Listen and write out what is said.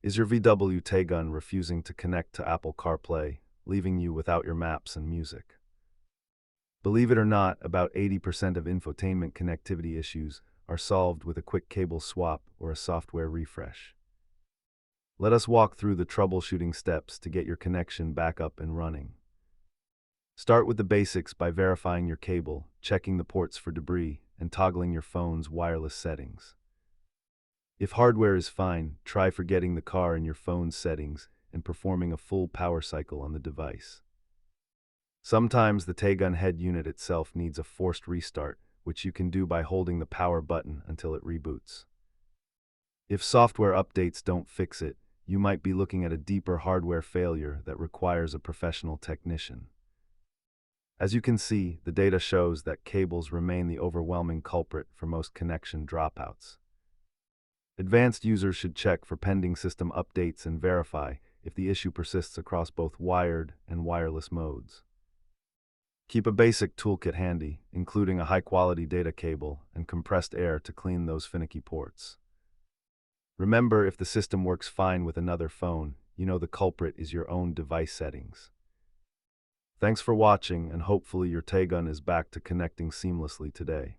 Is your VW Taigun refusing to connect to Apple CarPlay, leaving you without your maps and music? Believe it or not, about 80% of infotainment connectivity issues are solved with a quick cable swap or a software refresh. Let us walk through the troubleshooting steps to get your connection back up and running. Start with the basics by verifying your cable, checking the ports for debris, and toggling your phone's wireless settings. If hardware is fine, try forgetting the car in your phone's settings and performing a full power cycle on the device. Sometimes the Taigun head unit itself needs a forced restart, which you can do by holding the power button until it reboots. If software updates don't fix it, you might be looking at a deeper hardware failure that requires a professional technician. As you can see, the data shows that cables remain the overwhelming culprit for most connection dropouts. Advanced users should check for pending system updates and verify if the issue persists across both wired and wireless modes. Keep a basic toolkit handy, including a high-quality data cable and compressed air to clean those finicky ports. Remember, if the system works fine with another phone, you know the culprit is your own device settings. Thanks for watching, and hopefully your Taigun is back to connecting seamlessly today.